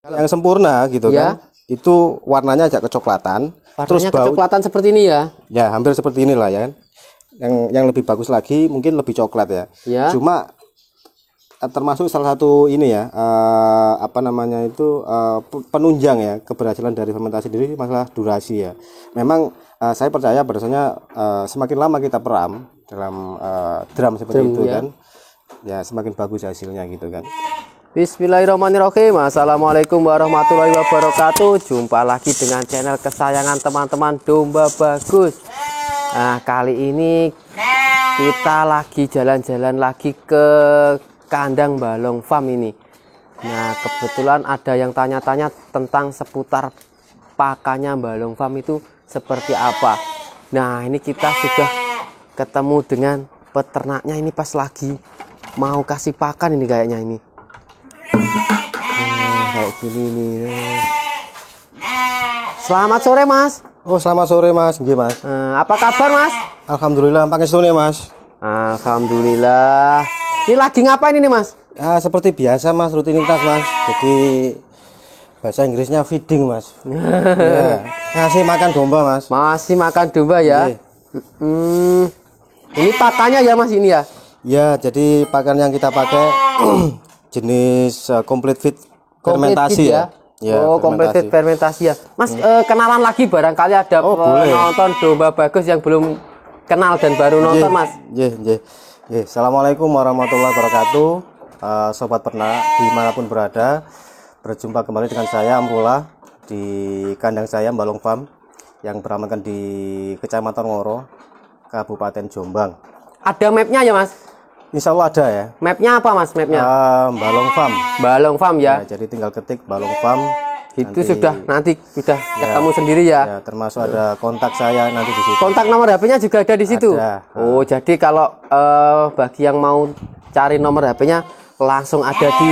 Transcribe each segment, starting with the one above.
Yang sempurna gitu ya, kan, itu warnanya agak kecoklatan. warnanya terus bau, kecoklatan seperti ini ya. ya hampir seperti inilah ya kan. Yang lebih bagus lagi mungkin lebih coklat ya. Ya. Cuma termasuk salah satu ini ya, apa namanya itu, penunjang ya keberhasilan dari fermentasi diri masalah durasi ya. Memang saya percaya bahwasanya semakin lama kita peram dalam drum seperti itu ya. kan, ya semakin bagus hasilnya gitu kan. Bismillahirrahmanirrahim. Assalamualaikum warahmatullahi wabarakatuh. Jumpa lagi dengan channel kesayangan teman-teman, Domba Bagus. Nah, kali ini kita lagi jalan-jalan lagi ke kandang Balong Farm ini. Nah, kebetulan ada yang tanya-tanya tentang seputar pakannya Balong Farm itu seperti apa. Nah, ini kita sudah ketemu dengan peternaknya ini pas lagi mau kasih pakan ini kayaknya ini. Kayak gini nih. Selamat sore Mas. Oh, selamat sore Mas. Nggih Mas. Apa kabar Mas? Alhamdulillah pangestune Mas. Alhamdulillah. Ini lagi ngapain ini Mas? Seperti biasa Mas, rutinitas Mas. Jadi bahasa Inggrisnya feeding Mas. Ya, ngasih makan domba Mas. Masih makan domba ya. Ini pakannya ya Mas ini ya? Ya, jadi pakan yang kita pakai jenis complete feed fermentasi ya. Ya, oh, complete fermentasi ya. Mas, kenalan lagi barangkali ada penonton Domba Bagus yang belum kenal dan baru nonton Mas. Assalamualaikum warahmatullahi wabarakatuh. Sobat Pernak dimanapun berada, berjumpa kembali dengan saya Amrullah di kandang saya Balong Farm yang beralamatkan di Kecamatan Ngoro, Kabupaten Jombang. Ada mapnya ya Mas? Insya Allah ada ya. Mapnya apa Mas? Mapnya? Balong Farm. Balong Farm ya. Jadi tinggal ketik Balong Farm. Itu nanti sudah ketemu sendiri ya. Ya. Termasuk ada kontak saya nanti di situ. Kontak nomor HP-nya juga ada di situ. Ada. Oh, jadi kalau bagi yang mau cari nomor HP-nya langsung ada di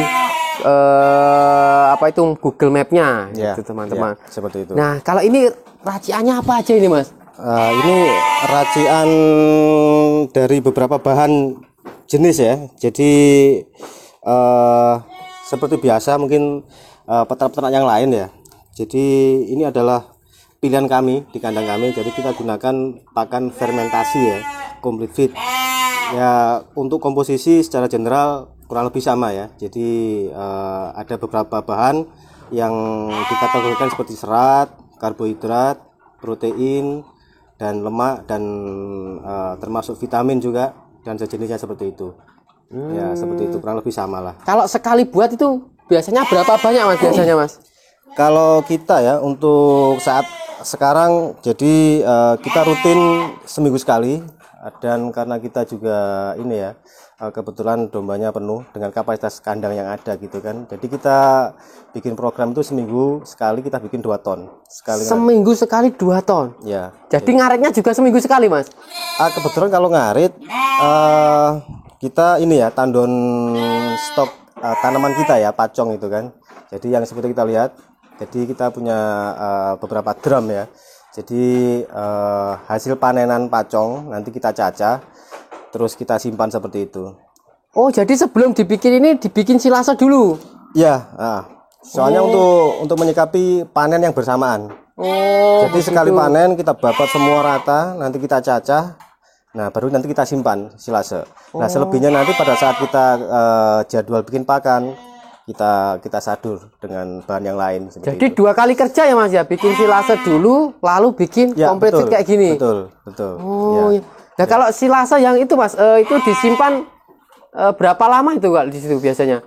apa itu Google Map-nya, ya, gitu teman-teman. Ya, seperti itu. Nah, kalau ini raciannya apa aja ini Mas? Ini racian dari beberapa bahan jenis ya. Jadi seperti biasa mungkin peternak yang lain ya. Jadi ini adalah pilihan kami di kandang kami. Jadi kita gunakan pakan fermentasi ya, complete feed. Ya, untuk komposisi secara general kurang lebih sama ya. Jadi ada beberapa bahan yang dikategorikan seperti serat, karbohidrat, protein, dan lemak, dan termasuk vitamin juga dan sejenisnya seperti itu. Ya, seperti itu kurang lebih sama lah. Kalau sekali buat itu biasanya berapa banyak Mas biasanya Mas? Kalau kita ya untuk saat sekarang jadi kita rutin seminggu sekali, dan karena kita juga ini ya kebetulan dombanya penuh dengan kapasitas kandang yang ada gitu kan. Jadi kita bikin program itu seminggu sekali kita bikin 2 ton sekali. Seminggu sekali 2 ton. Ya. Jadi ngaretnya juga seminggu sekali Mas? Kebetulan kalau ngarit kita ini ya tandon stok tanaman kita ya, pacong itu kan. Jadi yang seperti kita lihat, jadi kita punya beberapa drum ya. Jadi hasil panenan pacong nanti kita cacah, terus kita simpan seperti itu. Oh, jadi sebelum dibikin ini dibikin silase dulu? Ya, soalnya untuk menyikapi panen yang bersamaan. Oh, jadi sekali panen kita babat semua rata, nanti kita cacah. Nah, baru nanti kita simpan silase. Nah, selebihnya nanti pada saat kita jadwal bikin pakan, kita sadur dengan bahan yang lain. Jadi itu 2 kali kerja ya Mas ya, bikin silase dulu, lalu bikin ya, complete feed kayak gini. Betul. Oh, ya. Nah, kalau silase yang itu Mas, itu disimpan berapa lama itu Kak di situ biasanya?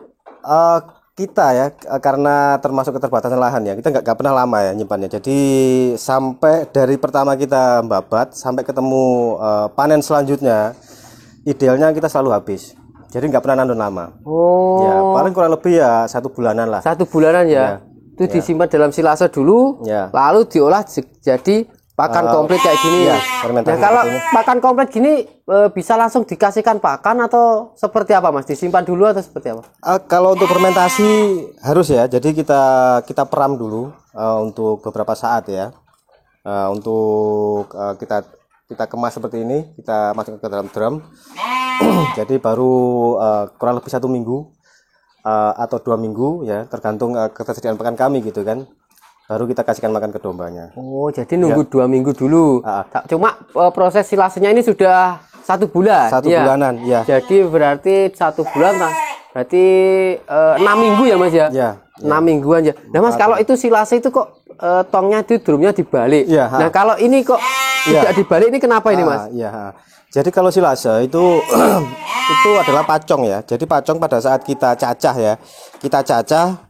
Kita ya karena termasuk keterbatasan lahan ya, kita nggak pernah lama ya nyimpannya. Jadi sampai dari pertama kita babat sampai ketemu panen selanjutnya, idealnya kita selalu habis. Jadi nggak pernah nandun lama. Oh. Ya, paling kurang lebih ya 1 bulanan lah. 1 bulanan ya. Itu disimpan dalam silase dulu, lalu diolah jadi pakan komplit kayak gini ya. Nah, kalau pakan komplit gini bisa langsung dikasihkan pakan atau seperti apa Mas? Disimpan dulu atau seperti apa? Kalau untuk fermentasi harus ya. Jadi kita peram dulu untuk beberapa saat ya. Untuk kita kemas seperti ini, kita masukkan ke dalam drum. Jadi baru kurang lebih 1 minggu atau 2 minggu ya, tergantung ketersediaan pakan kami gitu kan. Baru kita kasihkan makan ke dombanya. Oh, jadi nunggu 2 minggu dulu. Cuma proses silasenya ini sudah 1 bulan. 1 bulanan, ya. Jadi berarti 1 bulan, berarti 6 minggu ya Mas ya? Ya. 6 mingguan ya. Nah Mas, kalau itu silase itu kok tongnya itu drumnya dibalik. Ya, nah kalau ini kok tidak dibalik, ini kenapa ini Mas? Iya. Jadi kalau silase itu itu adalah pacong ya. Jadi pacong pada saat kita cacah ya,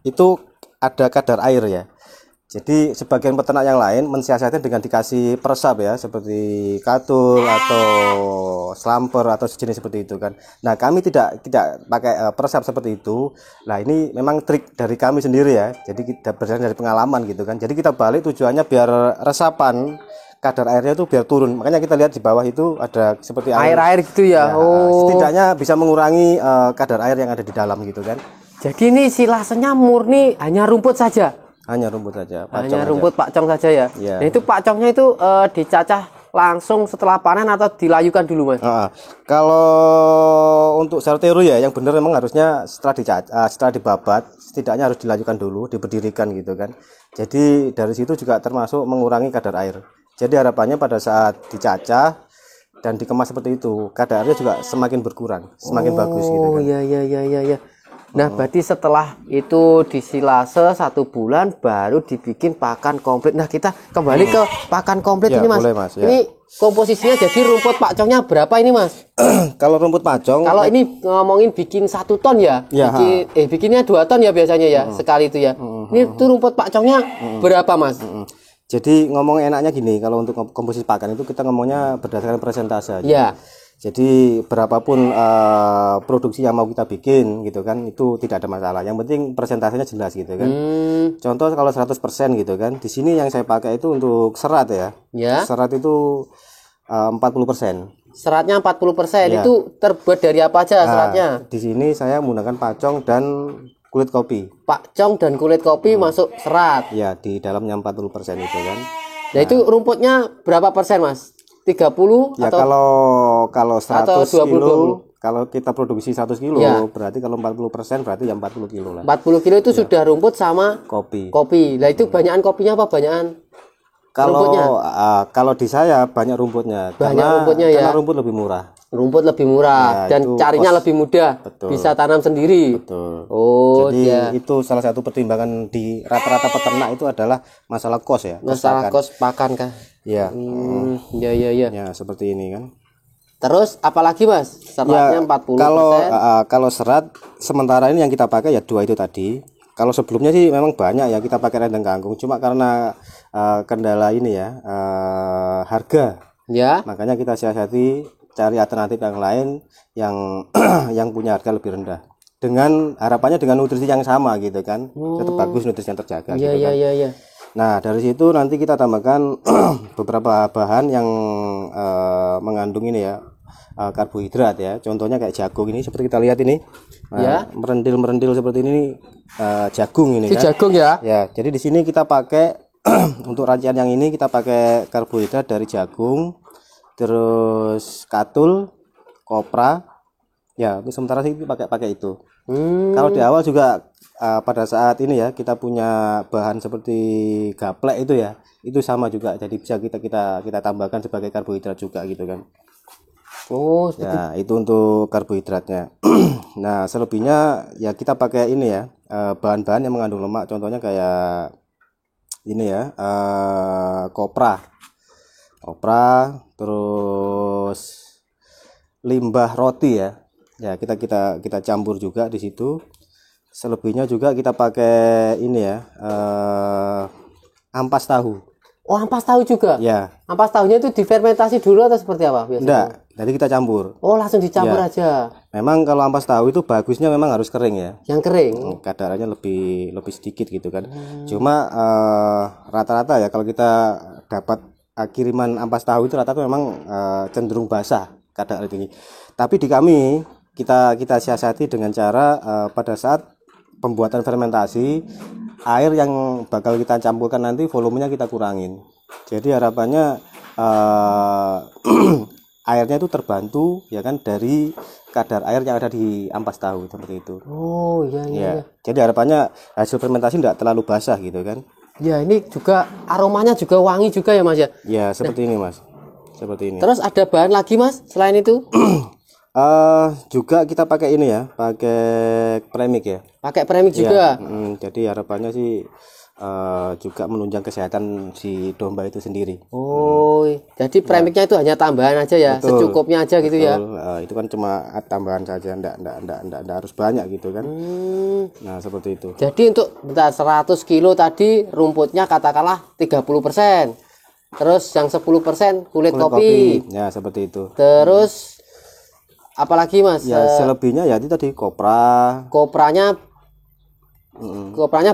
itu ada kadar air ya. Jadi sebagian peternak yang lain mensiasati dengan dikasih peresap ya, seperti katul atau slamper atau sejenis seperti itu kan. Nah kami tidak pakai peresap seperti itu. Nah ini memang trik dari kami sendiri ya. Jadi kita berdasarkan dari pengalaman gitu kan. Jadi kita balik tujuannya biar resapan kadar airnya itu biar turun. Makanya kita lihat di bawah itu ada seperti air gitu ya. Setidaknya bisa mengurangi kadar air yang ada di dalam gitu kan. Jadi ini silasenya murni hanya rumput saja. Hanya rumput saja. Hanya rumput pacong saja ya. Ya. Nah itu pacongnya itu dicacah langsung setelah panen atau dilayukan dulu Mas? Kalau untuk serteru ya, yang benar memang harusnya setelah dibabat, setidaknya harus dilayukan dulu, diberdirikan gitu kan. Jadi dari situ juga termasuk mengurangi kadar air. Jadi harapannya pada saat dicacah dan dikemas seperti itu, kadar airnya juga semakin berkurang, semakin bagus gitu kan. Iya. Nah, berarti setelah itu disilase 1 bulan baru dibikin pakan komplit. Nah, kita kembali ke pakan komplit ini Mas. Boleh, Mas ya. Ini komposisinya jadi rumput pacongnya berapa ini Mas? Kalau rumput pacong, kalau ini ngomongin bikin 1 ton ya, bikinnya 2 ton ya biasanya ya, sekali itu ya. Ini tuh rumput pacongnya berapa Mas? Jadi ngomong enaknya gini, kalau untuk komposisi pakan itu kita ngomongnya berdasarkan persentase. Ya. Jadi berapapun produksi yang mau kita bikin gitu kan, itu tidak ada masalah. Yang penting persentasenya jelas gitu kan. Contoh kalau 100% gitu kan. Di sini yang saya pakai itu untuk serat ya. Serat itu 40%. Seratnya 40%. Itu terbuat dari apa aja seratnya? Di sini saya menggunakan pacong dan kulit kopi. Pacong dan kulit kopi masuk serat. Ya, di dalamnya 40% itu kan. Nah, itu rumputnya berapa persen Mas? 30 ya, atau kalau 100 atau 20, kilo 20. Kalau kita produksi 100 kilo berarti kalau 40% berarti ya 40 kilo lah. 40 kilo itu sudah rumput sama kopi. Nah itu banyakan kopinya apa banyakan rumputnya? Kalau di saya banyak rumputnya. Karena rumput lebih murah. Rumput lebih murah dan carinya lebih mudah. Betul. Bisa tanam sendiri. Betul. Jadi itu salah satu pertimbangan di rata-rata peternak itu adalah masalah kos ya. Masalah kos pakan kah? Ya. Ya, seperti ini kan. Terus apalagi Mas? Seratnya 40%. Kalau serat sementara ini yang kita pakai ya 2 itu tadi. Kalau sebelumnya sih memang banyak ya kita pakai rendang kangkung. Cuma karena kendala ini ya, harga. Ya. Makanya kita siasati cari alternatif yang lain yang yang punya harga lebih rendah. Dengan harapannya dengan nutrisi yang sama gitu kan. Tetap bagus, nutrisi yang terjaga gitu kan. Iya. Nah, dari situ nanti kita tambahkan beberapa bahan yang mengandung ini ya, karbohidrat ya. Contohnya kayak jagung ini seperti kita lihat ini. Merendil seperti ini jagung ini kan. Jagung ya. Ya, jadi di sini kita pakai untuk racian yang ini kita pakai karbohidrat dari jagung, terus katul, kopra. Ya, untuk sementara sih pakai itu. Kalau di awal juga pada saat ini ya kita punya bahan seperti gaplek itu ya, itu sama juga, jadi bisa kita tambahkan sebagai karbohidrat juga gitu kan. Ya, itu untuk karbohidratnya. Nah, selebihnya ya kita pakai ini ya, bahan-bahan yang mengandung lemak, contohnya kayak ini ya, kopra, terus limbah roti ya. Ya, kita campur juga di situ. Selebihnya juga kita pakai ini ya, ampas tahu. Oh, ampas tahu juga? Ya. Ampas tahunya itu difermentasi dulu atau seperti apa biasanya? Enggak, jadi kita campur. Oh, langsung dicampur aja. Memang kalau ampas tahu itu bagusnya memang harus kering ya. Yang kering? Kadarnya lebih sedikit gitu kan. Cuma rata-rata ya kalau kita dapat kiriman ampas tahu itu rata-rata memang cenderung basah kadar tinggi. Tapi di kami kita siasati dengan cara pada saat pembuatan fermentasi, air yang bakal kita campurkan nanti volumenya kita kurangin. Jadi harapannya airnya itu terbantu ya kan dari kadar air yang ada di ampas tahu seperti itu. Oh iya iya. Ya, jadi harapannya hasil fermentasi tidak terlalu basah gitu kan. Ya ini juga aromanya juga wangi juga ya Mas ya. Ya seperti ini Mas, seperti ini. Terus ada bahan lagi Mas selain itu? Juga kita pakai ini ya, pakai premix ya. Pakai premix juga. Jadi harapannya sih juga menunjang kesehatan si domba itu sendiri. Oh, jadi premixnya itu hanya tambahan aja ya, Betul, secukupnya aja gitu ya. Itu kan cuma tambahan saja, enggak harus banyak gitu kan. Nah seperti itu. Jadi untuk bentar 100 kilo tadi rumputnya katakanlah 30%. Terus yang 10% kulit kopi. Ya seperti itu. Terus apalagi Mas? Ya selebihnya ya itu tadi kopra. Kopranya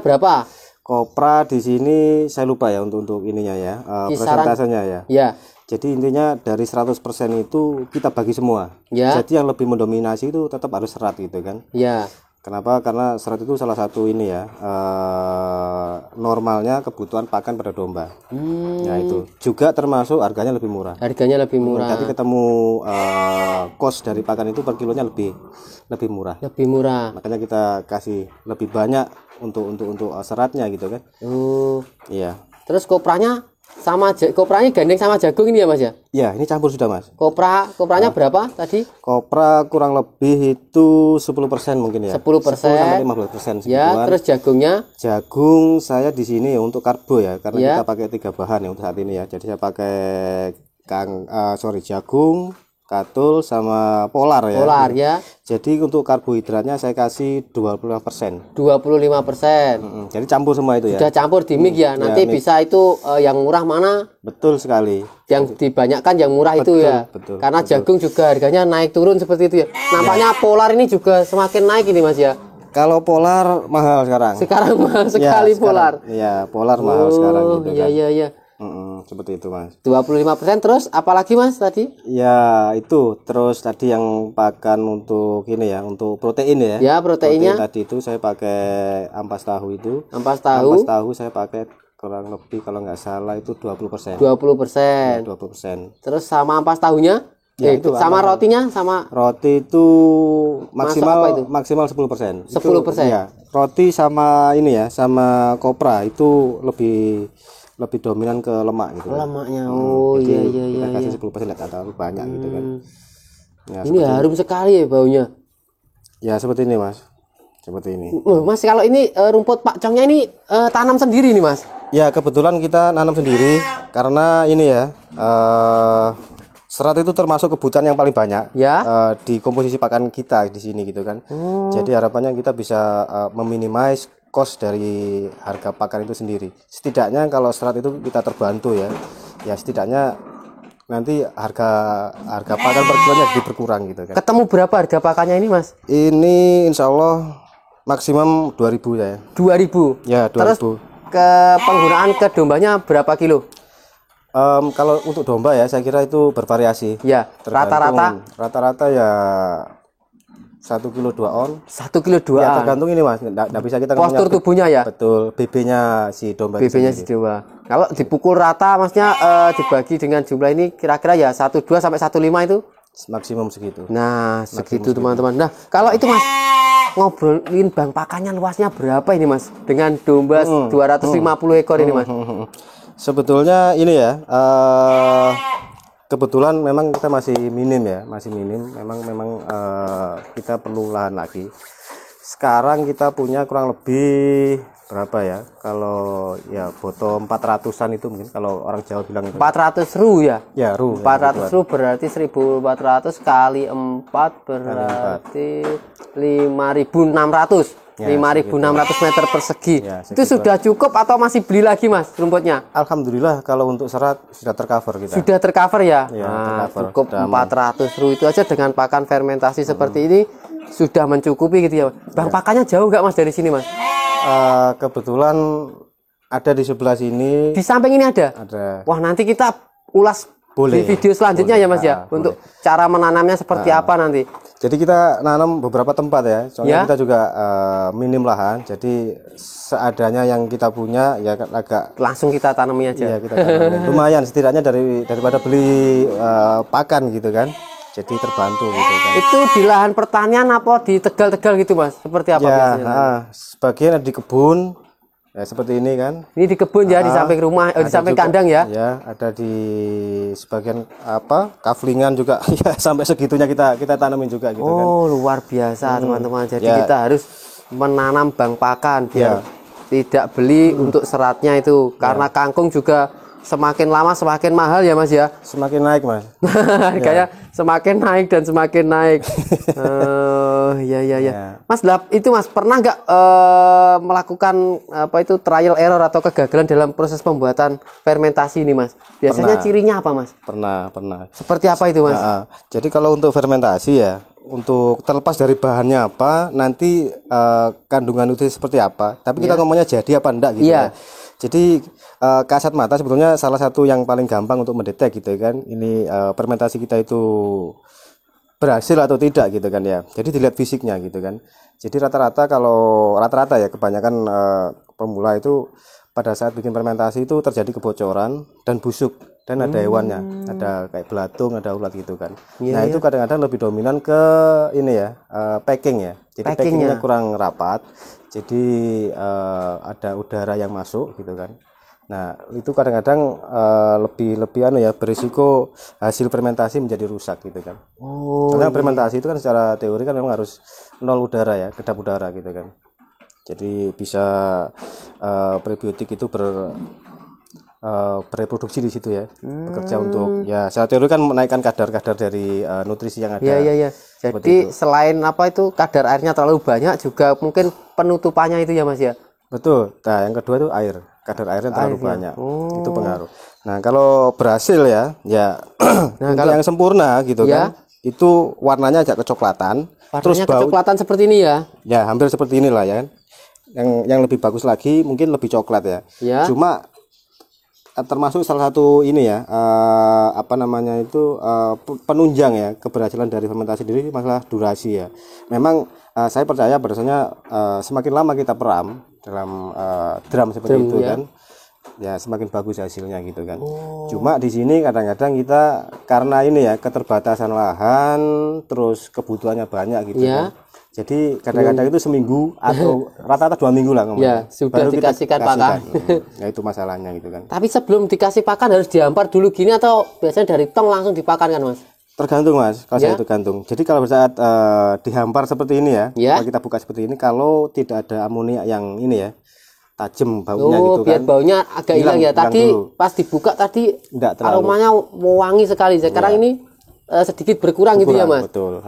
berapa? Kopra di sini saya lupa ya untuk ininya ya, persentasenya ya. Ya. Jadi intinya dari 100% itu kita bagi semua. Ya. Jadi yang lebih mendominasi itu tetap harus serat gitu kan. Ya. Kenapa? Karena serat itu salah satu ini ya, normalnya kebutuhan pakan pada domba. Ya itu juga termasuk harganya lebih murah. Harganya lebih murah. Tapi ketemu cost dari pakan itu per kilonya lebih murah. Lebih murah. Makanya kita kasih lebih banyak untuk seratnya gitu kan. Oh. Iya. Terus kopranya kopranya gandeng sama jagung ini ya Mas ya? Ya, ini campur sudah Mas. Kopranya berapa tadi? Kopra kurang lebih itu 10% mungkin ya. 10%. 10 sampai 15% Ya, segituan. terus jagungnya? Jagung saya di sini ya untuk karbo ya, karena Ya. kita pakai 3 bahan ya untuk saat ini ya. Jadi saya pakai jagung, katul sama polar ya. Polar ya. Jadi untuk karbohidratnya saya kasih 25%. 25%. Jadi campur semua itu ya. Sudah campur di mix ya. Nanti mix. bisa itu yang murah mana? Betul sekali. Yang dibanyakan yang murah itu ya. betul, Karena jagung juga harganya naik turun seperti itu ya. Nampaknya polar ini juga semakin naik ini Mas ya. Kalau polar mahal sekarang. Sekarang mahal sekali polar. Iya, polar mahal sekarang gitu Iya kan. iya iya. Seperti itu Mas. 25% terus apalagi Mas tadi? Ya itu terus tadi yang pakan untuk ini ya, untuk protein ya. Ya, proteinnya. Protein tadi itu saya pakai ampas tahu itu. Ampas tahu. Ampas tahu saya pakai kurang lebih kalau nggak salah itu 20%. 20%. 20%. Terus sama ampas tahunya? Ya, itu sama rotinya sama Roti itu apa itu? maksimal 10%. 10%. Ya, roti sama ini ya, sama kopra itu lebih dominan ke lemak gitu. lemaknya. Oh iya iya iya. Kita kasih 10% nggak terlalu banyak gitu kan. Ya, Ini harum sekali ya baunya. ya seperti ini Mas. Seperti ini. Mas kalau ini rumput pakcongnya ini tanam sendiri nih Mas? Ya kebetulan kita nanam sendiri karena ini ya serat itu termasuk kebutuhan yang paling banyak Ya. di komposisi pakan kita di sini gitu kan. Jadi harapannya kita bisa meminimais cost dari harga pakan itu sendiri. Setidaknya kalau serat itu kita terbantu ya. Ya setidaknya nanti harga pakan per kilonya jadi berkurang gitu kan. Ketemu berapa harga pakannya ini Mas? Ini insya Allah maksimum 2000 ya. 2000. Ya 2000. Terus ke penggunaan ke dombanya berapa kilo? Kalau untuk domba ya saya kira itu bervariasi. Ya, Rata-rata ya 1 kilo 2 on. 1 kilo 2. Ya tergantung ini Mas, nggak bisa kita Postur ngomongnya tubunya ya. betul BB-nya si domba itu BB-nya sendiri. si domba. Kalau dipukul rata Masnya dibagi dengan jumlah ini kira-kira ya 12 sampai 15 itu. Maksimum segitu. Nah, segitu teman-teman. Nah, kalau itu Mas ngobrolin bang pakannya luasnya berapa ini Mas? Dengan domba 250 ekor ini Mas. Sebetulnya ini ya kebetulan memang kita masih minim. Memang kita perlu lahan lagi. Sekarang kita punya kurang lebih berapa ya? Kalau ya foto 400-an itu mungkin kalau orang Jawa bilang itu. 400 ru ya? Ya, ru. 400 ru berarti 1400 kali 4 berarti 5600. Ya, 5.600 meter persegi. Ya, itu sudah cukup atau masih beli lagi Mas rumputnya? Alhamdulillah kalau untuk serat sudah tercover kita. Sudah tercover ya? Ya, tercover. Cukup 400 ru itu aja dengan pakan fermentasi seperti ini sudah mencukupi gitu ya. Bang pakannya jauh nggak Mas dari sini Mas? Kebetulan ada di sebelah sini. Di samping ini ada? Ada. Wah nanti kita ulas Boleh. di video selanjutnya Boleh. ya Mas ya, untuk cara menanamnya seperti apa nanti. Jadi kita nanam beberapa tempat ya, soalnya Ya. kita juga minim lahan, jadi seadanya yang kita punya ya agak Langsung kita tanami aja. ya kita tanamin. Lumayan setidaknya daripada beli pakan gitu kan, jadi terbantu gitu kan. Itu di lahan pertanian apa di Tegal-Tegal gitu Mas? Seperti apa Ya, biasanya? sebagian ada di kebun, ya seperti ini kan. Ini di kebun ya, di samping rumah, di Ada samping juga, kandang ya. Ya, ada di sebagian kaflingan juga ya sampai segitunya kita tanamin juga gitu kan. Oh, luar biasa teman-teman. Jadi Ya. kita harus menanam bang pakan biar Ya. tidak beli untuk seratnya itu. Karena kangkung juga semakin lama semakin mahal ya Mas ya. Semakin naik, Mas. Harganya semakin naik dan semakin naik. Ya. Ya. Mas, itu Mas pernah nggak melakukan apa itu trial error atau kegagalan dalam proses pembuatan fermentasi ini Mas? Biasanya Pernah. cirinya apa Mas? Pernah. Seperti apa itu Mas? Jadi kalau untuk fermentasi ya, untuk terlepas dari bahannya apa, nanti kandungan nutrisi seperti apa. Tapi kita ngomongnya jadi apa enggak gitu Iya. ya. Jadi kasat mata sebetulnya salah satu yang paling gampang untuk mendetek gitu kan. Ini fermentasi kita itu berhasil atau tidak gitu kan ya. Jadi dilihat fisiknya gitu kan. Jadi rata-rata ya kebanyakan pemula itu pada saat bikin fermentasi itu terjadi kebocoran dan busuk dan ada hewannya, ada kayak belatung, ada ulat gitu kan. Nah itu kadang-kadang lebih dominan ke ini ya, packing ya. Jadi packingnya kurang rapat, jadi ada udara yang masuk gitu kan. Nah itu kadang-kadang lebih anu ya, berisiko hasil fermentasi menjadi rusak gitu kan. Karena fermentasi itu kan secara teori kan memang harus nol udara ya, kedap udara gitu kan. Jadi bisa prebiotik itu bereproduksi di situ ya, bekerja untuk ya secara teori kan menaikkan kadar-kadar dari nutrisi yang ada. Iya. Jadi selain apa itu kadar airnya terlalu banyak juga mungkin penutupannya itu ya Mas ya. Betul. Nah yang kedua itu air, kadar airnya terlalu banyak, itu pengaruh. Nah kalau berhasil ya, untuk yang sempurna gitu kan, itu warnanya agak kecoklatan, terus Warnanya bau, kecoklatan seperti ini ya. ya hampir seperti inilah ya kan. Yang lebih bagus lagi mungkin lebih coklat ya. Ya. Cuma termasuk salah satu ini ya, apa namanya itu penunjang ya keberhasilan dari fermentasi sendiri masalah durasi ya. Memang saya percaya bahwasanya semakin lama kita peram dalam drum seperti itu kan, ya semakin bagus hasilnya gitu kan. Cuma di sini kadang-kadang kita karena ini ya keterbatasan lahan, terus kebutuhannya banyak gitu kan. Jadi kadang-kadang itu seminggu atau rata-rata 2 minggu lah Ya, sudah baru kita dikasihkan pakan. Ya itu masalahnya gitu kan. Tapi sebelum dikasih pakan harus dihampar dulu gini atau biasanya dari tong langsung dipakan kan Mas? Tergantung Mas, kalau saya itu gantung. Jadi kalau saat dihampar seperti ini ya, kalau kita buka seperti ini, kalau tidak ada amonia yang ini ya, tajam baunya gitu biar kan. baunya agak hilang ya. Tadi dulu. pas dibuka tadi Enggak terlalu. aromanya wangi sekali. Sekarang ini sedikit berkurang gitu ya Mas. Betul.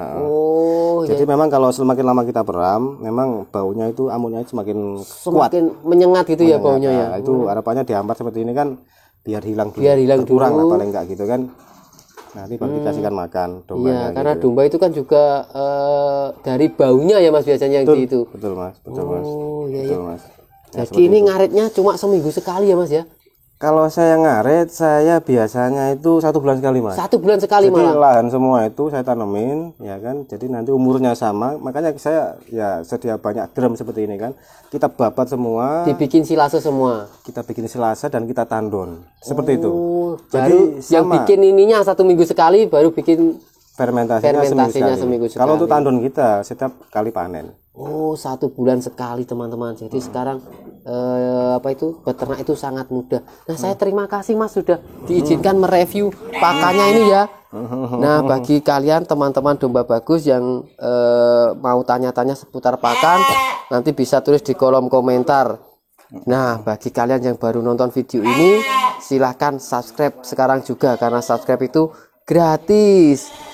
Jadi Jadi memang kalau semakin lama kita peram, memang baunya itu amonia itu semakin kuat. semakin menyengat gitu ya baunya ya. Nah, itu harapannya dihampar seperti ini kan biar hilang dulu. Biar hilang berkurang dulu. lah paling enggak gitu kan. Nanti baru dikasihkan makan dombanya. Iya, karena gitu. domba itu kan juga dari baunya ya Mas biasanya yang di itu. Betul Mas, betul Mas. Iya. Betul Mas. Jadi ini ngaretnya cuma seminggu sekali ya Mas ya? Kalau saya ngaret, saya biasanya itu 1 bulan sekali Mas. 1 bulan sekali Jadi malah. lahan semua itu saya tanemin, ya kan. Jadi nanti umurnya sama, makanya saya ya sedia banyak drum seperti ini kan. Kita babat semua, Dibikin silase semua. kita bikin silase dan kita tandon, seperti itu. Baru Jadi yang sama. bikin ininya 1 minggu sekali, baru bikin Fermentasinya seminggu sekali. Kalau untuk tandon kita setiap kali panen. 1 bulan sekali teman-teman. Jadi sekarang apa itu beternak itu sangat mudah. Nah saya terima kasih Mas sudah diizinkan mereview pakannya ini ya. Nah bagi kalian teman-teman domba bagus yang mau tanya-tanya seputar pakan, nanti bisa tulis di kolom komentar. Nah bagi kalian yang baru nonton video ini, silahkan subscribe sekarang juga karena subscribe itu gratis.